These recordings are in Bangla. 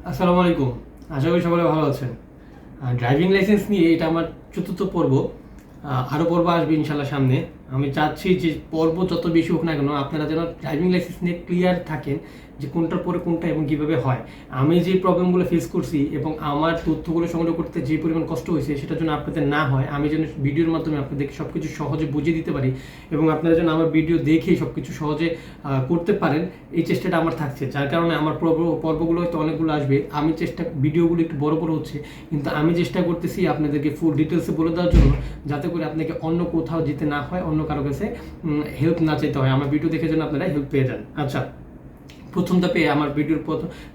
আসসালামু আলাইকুম। আশা করি সকলে ভালো আছেন। ড্রাইভিং লাইসেন্স নিয়ে এটা আমার চতুর্থ পর্ব। আরও পর্ব আসবে ইনশাল্লাহ সামনে। আমি চাচ্ছি যে পর্ব যত বেশি হোক না কেন আপনারা যেন ড্রাইভিং লাইসেন্স নিয়ে ক্লিয়ার থাকেন যে কোনটার পরে কোনটা এবং কীভাবে হয়। আমি যে প্রবলেমগুলো ফেস করছি এবং আমার তথ্যগুলো সংগ্রহ করতে যে পরিমাণ কষ্ট হয়েছে সেটার জন্য আপনাদের না হয়, আমি যেন ভিডিওর মাধ্যমে আপনাদেরকে সব কিছু সহজে বুঝিয়ে দিতে পারি এবং আপনারা যেন আমার ভিডিও দেখেই সব কিছু সহজে করতে পারেন, এই চেষ্টাটা আমার থাকছে। যার কারণে আমার পর্বগুলো হয়তো অনেকগুলো আসবে। আমি ভিডিওগুলো একটু বড় বড় হচ্ছে, কিন্তু আমি চেষ্টা করতেছি আপনাদেরকে ফুল ডিটেলসে বলে দেওয়ার জন্য, যাতে করে আপনাকে অন্য কোথাও যেতে না হয়, অন্য কারো কাছে হেল্প না চাইতে হয়। আমার ভিডিও দেখে যেন আপনারা হেল্প পেয়ে যান। আচ্ছা, প্রথম ধাপে আমার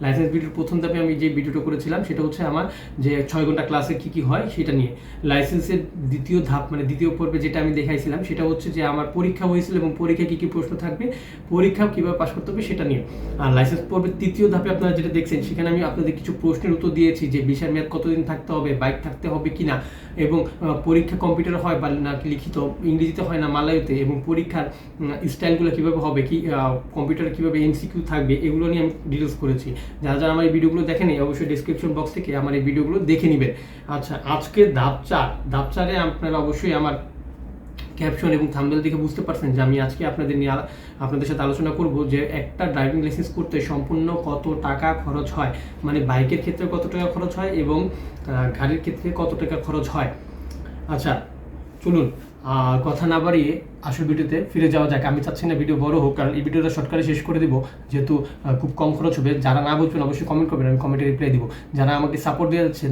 লাইসেন্স ভিডিওর প্রথম ধাপে আমি যে ভিডিওটা করেছিলাম সেটা হচ্ছে আমার যে 6 ঘন্টা ক্লাসে কি কি হয় সেটা নিয়ে। লাইসেন্সের দ্বিতীয় ধাপ মানে দ্বিতীয় পর্বে যেটা আমি দেখাইছিলাম সেটা হচ্ছে যে আমার পরীক্ষা হয়েছিল এবং পরীক্ষায় কী কী প্রশ্ন থাকবে, পরীক্ষা কীভাবে পাস করতে হবে সেটা নিয়ে। আর লাইসেন্স পর্বের তৃতীয় ধাপে আপনারা যেটা দেখছেন সেখানে আমি আপনাদের কিছু প্রশ্নের উত্তর দিয়েছি যে ভিসার মেয়াদ কতদিন থাকতে হবে, বাইক থাকতে হবে কি না, এবং পরীক্ষা কম্পিউটারে হয় বা নাকি লিখিত, ইংরেজিতে হয় না মালয়তে, এবং পরীক্ষার স্টাইলগুলো কীভাবে হবে, কি কম্পিউটারে কীভাবে এমসিকিউ থাকবে, এগুলো নিয়ে আমি ডিটেলস করেছি। যারা যারা আমার এই ভিডিওগুলো দেখেনি অবশ্যই ডিসক্রিপশন বক্স থেকে আমার এই ভিডিওগুলো দেখে নেবেন। আচ্ছা, আজকে ধাপ 4-এ আপনারা অবশ্যই আমার ক্যাপশন এবং থাম্বনেল দেখে বুঝতে পারছেন যে আমি আজকে আপনাদের সাথে আলোচনা করব যে একটা ড্রাইভিং লাইসেন্স করতে সম্পূর্ণ কত টাকা খরচ হয়, মানে বাইকের ক্ষেত্রে কত টাকা খরচ হয় এবং গাড়ির ক্ষেত্রে কত টাকা খরচ হয়। আচ্ছা, চলুন কথা না বাড়িয়ে আসল ভিডিওতে ফিরে যাওয়া যাক। আমি চাচ্ছি না ভিডিও বড় হোক, কারণ এই ভিডিওটা শর্টকাটে শেষ করে দিব, যেহেতু খুব কম খরচ হবে। যারা না বুঝবেন অবশ্যই কমেন্ট করবেন, আমি কমেন্টে রিপ্লাই দিব। যারা আমাকে সাপোর্ট দিয়ে যাচ্ছেন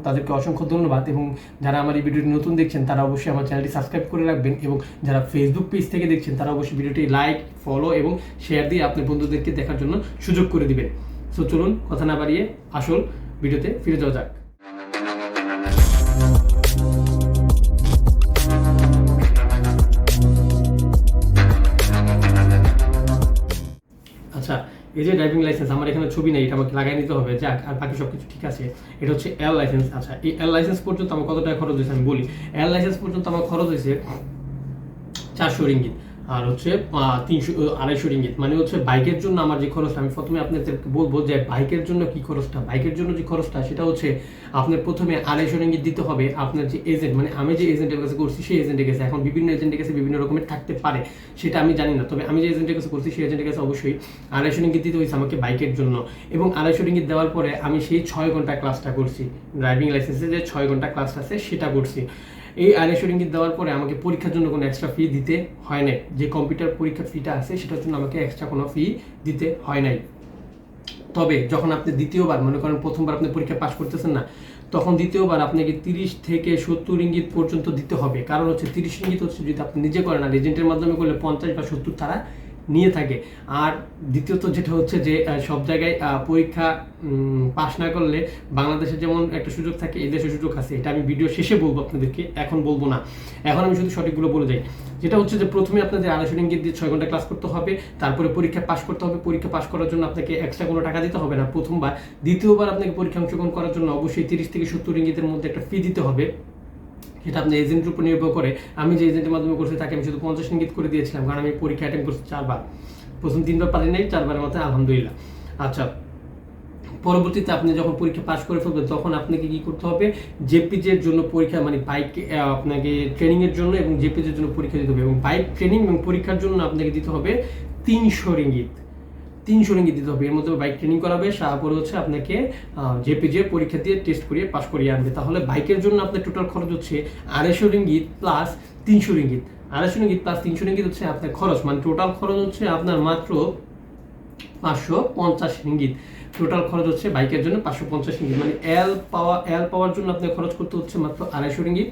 তাদেরকে অসংখ্য ধন্যবাদ, এবং যারা আমার এই ভিডিওটি নতুন দেখছেন তারা অবশ্যই আমার চ্যানেলটি সাবস্ক্রাইব করে রাখবেন, এবং যারা ফেসবুক পেজ থেকে দেখছেন তারা অবশ্যই ভিডিওটি লাইক, ফলো এবং শেয়ার দিয়ে আপনার বন্ধুদেরকে দেখার জন্য সুযোগ করে দিবেন। সো চলুন কথা না বাড়িয়ে আসল ভিডিওতে ফিরে যাওয়া যাক। আচ্ছা, এই যে ড্রাইভিং লাইসেন্স, আমার এখানে ছবি নেই, এটা আমাকে লাগাই নিতে হবে, যাক, আর বাকি সব কিছু ঠিক আছে। এটা হচ্ছে এল লাইসেন্স। আচ্ছা, এই এল লাইসেন্স পর্যন্ত আমার কত টাকা খরচ হয়েছে আমি বলি। এল লাইসেন্স পর্যন্ত আমার খরচ হয়েছে 400 রিঙ্গিত, আর হচ্ছে 250 রিঙ্গিত। মানে হচ্ছে বাইকের জন্য আমার যে খরচটা, আমি প্রথমে আপনাদেরকে বলবো যে বাইকের জন্য কি খরচটা। বাইকের জন্য যে খরচটা সেটা হচ্ছে আপনার প্রথমে 250 রিঙ্গিত দিতে হবে আপনার যে এজেন্ট, মানে আমি যে এজেন্টের কাছে করছি সেই এজেন্টের কাছে। এখন বিভিন্ন এজেন্টের কাছে বিভিন্ন রকমের থাকতে পারে, সেটা আমি জানি না, তবে আমি যে এজেন্টের কাছে করছি সেই এজেন্টের কাছে অবশ্যই 250 রিঙ্গিত দিতে হয়েছে আমাকে বাইকের জন্য। এবং 250 রিঙ্গিত দেওয়ার পরে আমি সেই 6 ঘন্টা ক্লাসটা করছি, ড্রাইভিং লাইসেন্সে যে 6 ঘন্টা ক্লাস আছে সেটা করছি। এই 250 রিঙ্গিত দেওয়ার পরে আমাকে পরীক্ষার জন্য কোনো এক্সট্রা ফি দিতে হয় নাই। যে কম্পিউটার পরীক্ষার ফিটা আছে সেটার জন্য আমাকে এক্সট্রা কোনো ফি দিতে হয় নাই। তবে যখন আপনি দ্বিতীয়বার, মনে করেন প্রথমবার আপনি পরীক্ষা পাস করতেছেন না, তখন দ্বিতীয়বার আপনাকে 30 থেকে 70 রিঙ্গিত পর্যন্ত দিতে হবে। কারণ হচ্ছে 30 রিঙ্গিত হচ্ছে যদি আপনি নিজে করেন, আর এজেন্টের মাধ্যমে করলে 50 বা 70 তারা নিয়ে থাকে। আর দ্বিতীয়ত যেটা হচ্ছে যে সব জায়গায় পরীক্ষা পাস না করলে বাংলাদেশে যেমন একটা সুযোগ থাকে, এই দেশে সুযোগ আছে। এটা আমি ভিডিও শেষে বলবো আপনাদেরকে, এখন বলবো না। এখন আমি শুধু সঠিকগুলো বলে যাই। যেটা হচ্ছে যে প্রথমে আপনাদের 250 রিঙ্গিত দিয়ে 6 ঘন্টা ক্লাস করতে হবে, তারপরে পরীক্ষা পাস করতে হবে। পরীক্ষা পাস করার জন্য আপনাকে এক্সট্রা কোনো টাকা দিতে হবে না প্রথমবার। দ্বিতীয়বার আপনাকে পরীক্ষা অংশগ্রহণ করার জন্য অবশ্যই 30 থেকে 70 রিঙ্গিতের মধ্যে একটা ফি দিতে হবে। এটা আপনার এজেন্টের উপর নির্ভর করে। আমি যে এজেন্টের মাধ্যমে করছি তাকে আমি শুধু 50 রিঙ্গিত করে দিয়েছিলাম, কারণ আমি পরীক্ষা অ্যাটেন্ড করছি 4 বার। প্রথম 3 বার পারি নাই, 4বারের মধ্যে আলহামদুলিল্লাহ। আচ্ছা, পরবর্তীতে আপনি যখন পরীক্ষা পাস করে ফেলবেন তখন আপনাকে কি করতে হবে, জেপিজের জন্য পরীক্ষা, মানে বাইক আপনাকে ট্রেনিংয়ের জন্য এবং জেপিজের জন্য পরীক্ষা দিতে হবে। এবং বাইক ট্রেনিং এবং পরীক্ষার জন্য আপনাকে দিতে হবে 300 রিঙ্গিত। 300 রিঙ্গিত দিতে হবে। এর মধ্যে বাইক ট্রেনিং করাবে, তারপরে হচ্ছে আপনাকে জেপিজে পরীক্ষা দিয়ে টেস্ট করিয়ে পাস করিয়ে আনবে। তাহলে বাইকের জন্য আপনার টোটাল খরচ হচ্ছে 250 ringgit plus 300 ringgit. 250 ringgit plus 300 ringgit হচ্ছে আপনার খরচ, মানে টোটাল খরচ হচ্ছে আপনার মাত্র 550 রিঙ্গিত। টোটাল খরচ হচ্ছে বাইকের জন্য 550 রিঙ্গিত। মানে এল পাওয়ার জন্য আপনার খরচ করতে হচ্ছে মাত্র 250 রিঙ্গিত।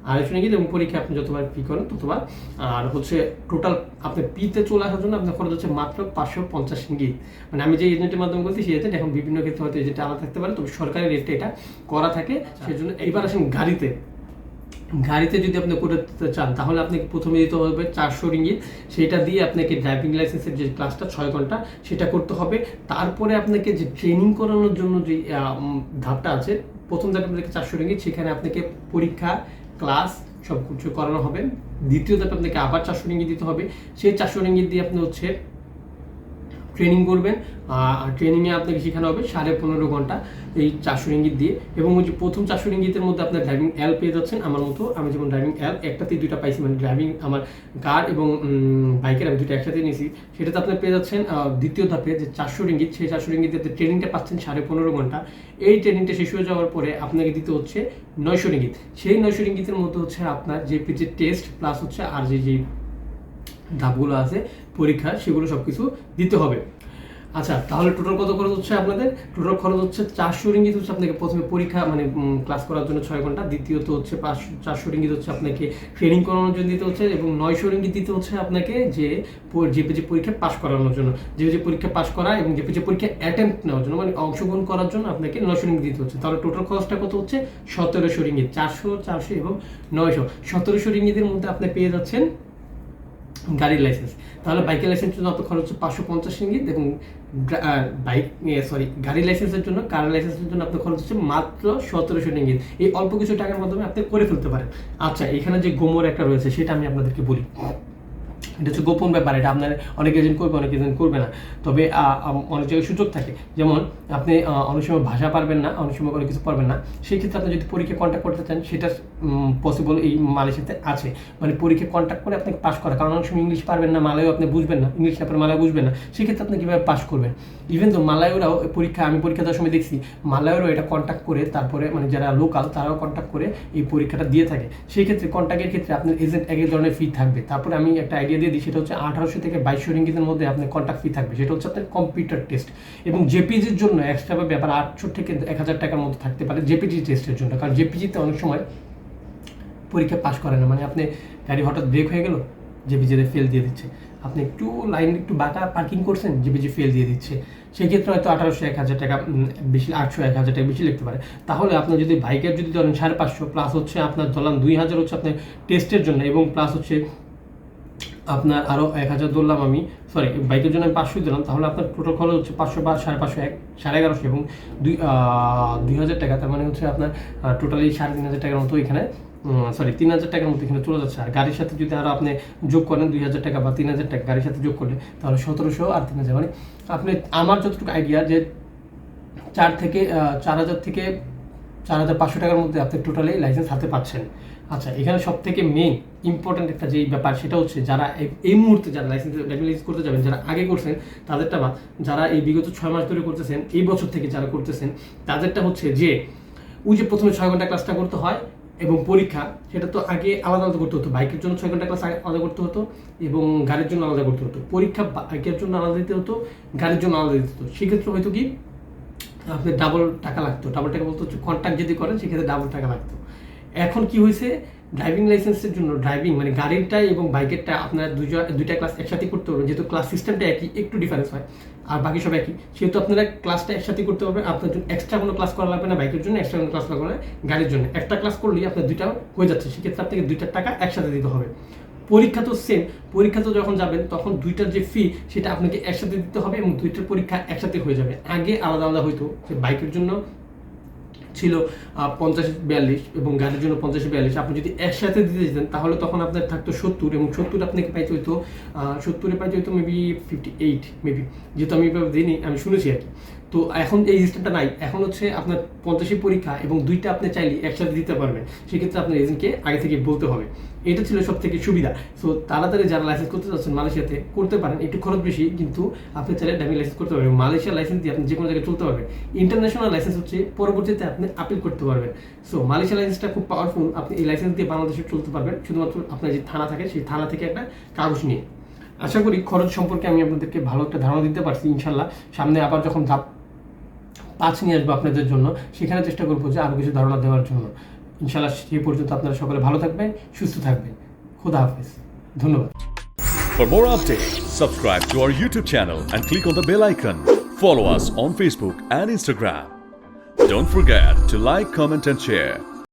250 রিঙ্গিত, এবং পরীক্ষা আপনি যতবার পি করেন ততবার। আর হচ্ছে টোটাল আপনার পিতে চলে আসার জন্য আপনার খরচ হচ্ছে মাত্র 550 রিঙ্গিত। মানে আমি যে এজেন্টের মাধ্যমে বলছি সেই এজেন্ট, এখন বিভিন্ন ক্ষেত্রে হয়তো এজেন্ট আলাদা থাকতে পারে, তবে সরকারি রেটে এটা করা থাকে। সেজন্য এইবার আসেন গাড়িতে যদি আপনি করতে চান তাহলে আপনাকে প্রথমে দিতে হবে 400 রিঙ্গিত। সেটা দিয়ে আপনাকে ড্রাইভিং লাইসেন্সের যে ক্লাসটা 6 ঘন্টা সেটা করতে হবে। তারপরে আপনাকে যে ট্রেনিং করানোর জন্য যে ধাপটা আছে, প্রথম ধাপে আপনাকে 400 রিঙ্গিত, সেখানে আপনাকে পরীক্ষা, ক্লাস সব কিছু করানো হবে। দ্বিতীয় ধাপে আপনাকে আবার 400 রিঙ্গিত দিতে হবে। সেই 400 রিঙ্গিত দিয়ে আপনি হচ্ছে ট্রেনিং করবেন, আর ট্রেনিংয়ে আপনাকে শেখানো হবে 15.5 ঘন্টা এই 400 রিঙ্গিত দিয়ে। এবং ওই যে প্রথম 400 রিঙ্গিতের মধ্যে আপনার ড্রাইভিং এল পেয়ে যাচ্ছেন আমার মতো। আমি যেমন ড্রাইভিং এল একটাতেই 2টা পাইছি, মানে ড্রাইভিং আমার কার এবং বাইকের আমি 2টা একসাথে নিয়েছি। সেটাতে আপনার পেয়ে যাচ্ছেন দ্বিতীয় ধাপে যে 400 রিঙ্গিত, সেই 400 রিঙ্গিতে ট্রেনিংটা পাচ্ছেন 15.5 ঘন্টা। এই ট্রেনিংটা শেষ হয়ে যাওয়ার পরে আপনাকে দিতে হচ্ছে 900 রিঙ্গিত। সেই 900 রিঙ্গিতের মধ্যে হচ্ছে আপনার যে টেস্ট প্লাস হচ্ছে আর যে ধাপগুলো আছে পরীক্ষা, সেগুলো সব কিছু দিতে হবে। আচ্ছা, তাহলে টোটাল কত খরচ হচ্ছে আপনাদের? টোটাল খরচ হচ্ছে 400 রিঙ্গিত হচ্ছে আপনাকে প্রথমে পরীক্ষা মানে ক্লাস করার জন্য 6 ঘন্টা, দ্বিতীয়ত হচ্ছে 400 রিঙ্গিত হচ্ছে আপনাকে ট্রেনিং করানোর জন্য দিতে হচ্ছে, এবং 900 রিঙ্গিত দিতে হচ্ছে আপনাকে যে জেপিজি পরীক্ষা পাস করানোর জন্য, যে পরীক্ষা পাস করা এবং জেপিজি পরীক্ষা অ্যাটেম্প্ট নেওয়ার জন্য মানে অংশগ্রহণ করার জন্য আপনাকে 900 রিঙ্গিত দিতে হচ্ছে। তাহলে টোটাল খরচটা কত হচ্ছে? 1700 রিঙ্গিত। 400 এবং 900, 1700 রিঙ্গিতের মধ্যে আপনি পেয়ে যাচ্ছেন গাড়ির লাইসেন্স। তাহলে বাইকের লাইসেন্সের জন্য আপনার খরচ হচ্ছে 550 রিঙ্গিত, এবং গাড়ির লাইসেন্সের জন্য, কার লাইসেন্সের জন্য আপনার খরচ হচ্ছে মাত্র 1700 রিঙ্গিত। এই অল্প কিছু টাকার মাধ্যমে আপনি করে ফেলতে পারেন। আচ্ছা, এখানে যে গোমর একটা রয়েছে সেটা আমি আপনাদেরকে বলি। এটা হচ্ছে গোপন ব্যাপার, এটা আপনার অনেক এজেন্ট করবে, অনেক এজেন্ট করবে না। তবে অনেক জায়গায় সুযোগ থাকে, যেমন আপনি অনেক সময় ভাষা পারবেন না, অনেক সময় অনেক কিছু পারবেন না। সেই ক্ষেত্রে আপনি যদি পরীক্ষা কন্ট্যাক্ট করতে চান, সেটা পসিবল এই মালয়েশিয়াতে আছে। মানে পরীক্ষা কন্ট্যাক্ট করে আপনাকে পাস করা, কারণ অনেক সময় ইংলিশ পারবেন না, মালয়ও আপনি বুঝবেন না, ইংলিশ না পারে মালয় বুঝবেন না। সেক্ষেত্রে আপনি কীভাবে পাস করবেন? ইভেন তো মালয়রাও পরীক্ষা, আমি পরীক্ষা দেওয়ার সময় দেখছি মালয়রাও এটা কন্ট্যাক্ট করে, তারপরে মানে যারা লোকাল তারাও কন্ট্যাক্ট করে এই পরীক্ষাটা দিয়ে থাকে। সেই ক্ষেত্রে কন্ট্যাক্টের ক্ষেত্রে আপনার এজেন্ট এক ধরনের ফি থাকবে। তারপরে আমি একটা আইডিয়া দিয়ে দিই, সেটা হচ্ছে 1800 থেকে 2200 রিঙ্গিতের মধ্যে আপনার কন্ট্যাক্ট ফি থাকবে। সেটা হচ্ছে আপনার কম্পিউটার টেস্ট, এবং জেপিজির জন্য এক্সট্রা ব্যাপার 800 থেকে 1000 টাকার মধ্যে থাকতে পারে জেপিজি টেস্টের জন্য। কারণ জেপিজিতে অনেক সময় পরীক্ষা পাস করে না, মানে আপনি গাড়ি হঠাৎ ব্রেক হয়ে গেল, জেপিজিতে ফেল দিয়ে দিচ্ছে। আপনি একটু লাইন একটু বাঁকা পার্কিং করছেন, জেপিজি ফেল দিয়ে দিচ্ছে। সেক্ষেত্রে হয়তো 1800-1000 টাকা বেশি, 800-1000 টাকা বেশি লিখতে পারে। তাহলে আপনার যদি বাইকের যদি ধরেন 550 প্লাস হচ্ছে আপনার ধরলাম 2000 হচ্ছে আপনার টেস্টের জন্য, এবং প্লাস হচ্ছে আপনার আরও 1000 ধরলাম আমি, সরি বাইকের জন্য আমি 500 দিলাম, তাহলে আপনার টোটাল খরচ হচ্ছে 500 বা 550, 1150 এবং 2000 টাকা। তার মানে হচ্ছে আপনার টোটালি 3500 টাকার মতো এখানে, সরি 3000 টাকার মতো এখানে চলে যাচ্ছে। আর গাড়ির সাথে যদি আরও আপনি যোগ করেন 2000 টাকা বা 3000 টাকা গাড়ির সাথে যোগ করলে, তাহলে 1700 আর 3000, মানে আপনি আমার যতটুকু আইডিয়া যে 4000 থেকে 4500 টাকার মধ্যে আপনি টোটালি লাইসেন্স হাতে পাচ্ছেন। আচ্ছা, এখানে সব থেকে মেইন ইম্পর্টেন্ট একটা যেই ব্যাপার, সেটা হচ্ছে যারা এই মুহূর্তে যারা ড্রাইভিং লাইসেন্স করতে যাবেন, যারা আগে করছেন তাদেরটা বাদ, যারা এই বিগত 6 মাস ধরে করতেছেন, এই বছর থেকে যারা করতেছেন, তাদেরটা হচ্ছে যে ওই যে প্রথমে 6 ঘন্টা ক্লাসটা করতে হয়, এবং পরীক্ষা সেটা তো আগে আলাদা আলাদা করতে হতো। বাইকের জন্য 6 ঘন্টা ক্লাস আলাদা করতে হতো, এবং গাড়ির জন্য আলাদা করতে হতো। পরীক্ষা বাইকের জন্য আলাদা দিতে হতো, গাড়ির জন্য আলাদা দিতে হতো। সেক্ষেত্রে হয়তো কি আপনার ডাবল টাকা লাগতো। ডাবল টাকা বলতে হচ্ছে কন্ট্যাক্ট যদি করেন সেক্ষেত্রে ডাবল টাকা লাগতো। এখন কি হয়েছে, ড্রাইভিং লাইসেন্সের জন্য ড্রাইভিং মানে গাড়িরটাই এবং বাইকেরটা আপনারা দুইটা ক্লাস একসাথে করতে পারবেন। যেহেতু ক্লাস সিস্টেমটা একই, একটু ডিফারেন্স হয়, আর বাকি সব একই, সেহেতু আপনারা ক্লাসটা একসাথে করতে পারবেন। আপনার জন্য এক্সট্রা কোনো ক্লাস করা লাগবে না, বাইকের জন্য এক্সট্রা কোনো ক্লাস লাগবে না, গাড়ির জন্য একটা ক্লাস করলেই আপনার দুইটা হয়ে যাচ্ছে। সেক্ষেত্রে আপনাকে 2টার টাকা একসাথে দিতে হবে। পরীক্ষা তো সেম, পরীক্ষা তো যখন যাবেন তখন 2টার যে ফি সেটা আপনাকে একসাথে দিতে হবে, এবং 2টার পরীক্ষা একসাথে হয়ে যাবে। আগে আলাদা আলাদা হইতো, যে বাইকের জন্য ছিল 50-42 এবং গাড়ির জন্য 50-42। আপনি যদি একসাথে দিতে যেতেন তাহলে তখন আপনার থাকতো 70, এবং 70 আপনাকে পাইতে হইতো 70-এ পাইতে হইতো মেবি 58 মেবি, যেহেতু আমি এভাবে দিইনি, আমি শুনেছি আর কি। তো এখন এই সিস্টেমটা নাই, এখন হচ্ছে আপনার 50 পরীক্ষা এবং 2টা আপনি চাইলে একসাথে দিতে পারবেন। সেক্ষেত্রে আপনার এজেন্টকে আগে থেকে বলতে হবে। এটা ছিল সব থেকে সুবিধা। সো তাড়াতাড়ি যারা লাইসেন্স করতে চাচ্ছেন মালয়েশিয়াতে করতে পারেন, একটু খরচ বেশি, কিন্তু আপনি চাইলে ড্রাইভিং লাইসেন্স করতে পারবেন। মালয়েশিয়ার লাইসেন্স দিয়ে আপনি যে কোনো জায়গায় চলতে পারবেন। ইন্টারন্যাশনাল লাইসেন্স হচ্ছে পরবর্তীতে আপনি আপিল করতে পারবেন। সো মালয়েশিয়া লাইসেন্সটা খুব পাওয়ারফুল, আপনি এই লাইসেন্স দিয়ে বাংলাদেশে চলতে পারবেন, শুধুমাত্র আপনার যে থানা থাকে সেই থানা থেকে একটা কাগজ নিয়ে। আশা করি খরচ সম্পর্কে আমি আপনাদেরকে ভালো একটা ধারণা দিতে পারছি। ইনশাল্লাহ সামনে আবার যখন ধাপ 5 নিয়ে আসবো আপনাদের জন্য, সেখানে চেষ্টা করবো যে আরও কিছু ধারণা দেওয়ার জন্য। ইনশাল্লাহ সেই পর্যন্ত আপনারা সকলে ভালো থাকবেন, সুস্থ থাকবেন। খুদা হাফেজ, ধন্যবাদ। For more updates, subscribe to our YouTube channel and click on the bell icon. Follow us on Facebook and Instagram. Don't forget to like, comment and share.